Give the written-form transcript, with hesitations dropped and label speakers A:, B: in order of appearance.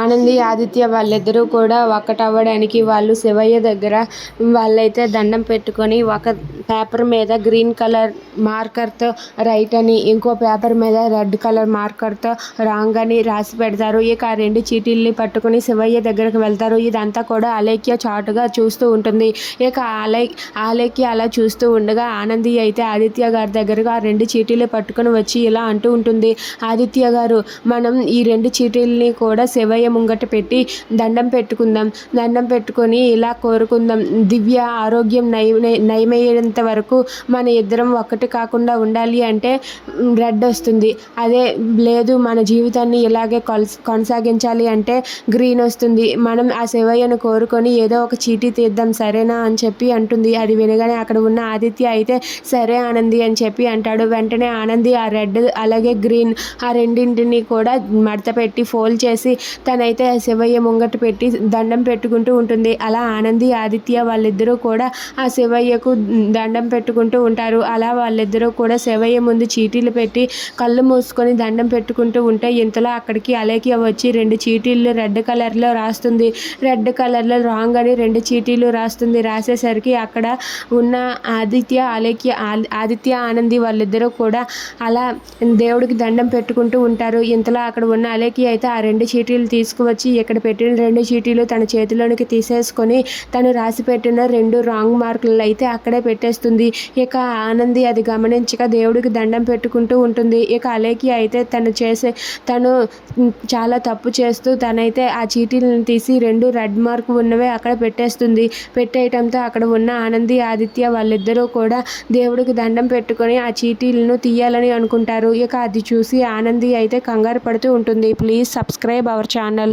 A: ఆనంది, ఆదిత్య వాళ్ళిద్దరూ కూడా ఒక్కటవ్వడానికి వాళ్ళు శివయ్య దగ్గర వాళ్ళైతే దండం పెట్టుకొని ఒక పేపర్ మీద గ్రీన్ కలర్ మార్కర్తో రైట్ అని, ఇంకో పేపర్ మీద రెడ్ కలర్ మార్కర్తో రాంగ్ అని రాసి పెడతారు. ఇక ఆ రెండు చీటీల్ని పట్టుకుని శివయ్య దగ్గరకు వెళ్తారు. ఇదంతా కూడా అలేఖ్య చాటుగా చూస్తూ ఉంటుంది. ఇక అలేఖ్య అలా చూస్తూ ఉండగా ఆనంది అయితే ఆదిత్య గారి దగ్గరకు ఆ రెండు చీటీలు పట్టుకుని వచ్చి ఇలా అంటూ ఉంటుంది. ఆదిత్య గారు, మనం ఈ రెండు చీటీల్ని కూడా శివయ్య ముంగట పెట్టి దండం పెట్టుకుందాం. దండం పెట్టుకొని ఇలా కోరుకుందాం, దివ్య ఆరోగ్యం నయమయ్యేంత వరకు మన ఇద్దరం ఒక్కటి కాకుండా ఉండాలి అంటే రెడ్ వస్తుంది. అదే లేదు మన జీవితాన్ని ఇలాగే కొనసాగించాలి అంటే గ్రీన్ వస్తుంది. మనం ఆ శివయ్యను కోరుకొని ఏదో ఒక చీటీ తీద్దాం సరేనా అని చెప్పి అంటుంది. అది వినగానే అక్కడ ఉన్న ఆదిత్య అయితే సరే ఆనంది అని చెప్పి అంటాడు. వెంటనే ఆనంది ఆ రెడ్ అలాగే గ్రీన్ ఆ రెండింటిని కూడా మడత పెట్టి ఫోల్డ్ చేసి తనైతే శివయ్య ముంగట పెట్టి దండం పెట్టుకుంటూ ఉంటుంది. అలా ఆనంది, ఆదిత్య వాళ్ళిద్దరూ కూడా ఆ శివయ్యకు దండం పెట్టుకుంటూ ఉంటారు. అలా వాళ్ళిద్దరూ కూడా శివయ్య ముందు చీటీలు పెట్టి కళ్ళు మూసుకొని దండం పెట్టుకుంటూ ఉంటే ఇంతలో అక్కడికి అలేఖ్య వచ్చి రెండు చీటీలు రెడ్ కలర్లో రాస్తుంది. రెడ్ కలర్లో రాంగ్ అని రెండు చీటీలు రాస్తుంది. రాసేసరికి అక్కడ ఉన్న ఆదిత్య ఆనంది వాళ్ళిద్దరూ కూడా అలా దేవుడికి దండం పెట్టుకుంటూ ఉంటారు. ఇంతలో అక్కడ ఉన్న అలేఖ్య అయితే ఆ రెండు చీటీలు తీసుకువచ్చి ఇక్కడ పెట్టిన రెండు చీటీలు తన చేతిలోనికి తీసేసుకొని తను రాసి పెట్టిన రెండు రాంగ్ మార్కులు అయితే అక్కడే పెట్టేస్తుంది. ఇక ఆనంది అది గమనించక దేవుడికి దండం పెట్టుకుంటూ ఉంటుంది. ఇక అలేఖ్య అయితే తను చాలా తప్పు చేస్తూ తనైతే ఆ చీటీలను తీసి రెండు రెడ్ మార్క్ ఉన్నవే అక్కడ పెట్టేస్తుంది. పెట్టేయటంతో అక్కడ ఉన్న ఆనంది, ఆదిత్య వాళ్ళిద్దరూ కూడా దేవుడికి దండం పెట్టుకొని ఆ చీటీలను తీయాలని అనుకుంటారు. ఇక అది చూసి ఆనంది అయితే కంగారు పడుతూ ఉంటుంది. Please subscribe our channel.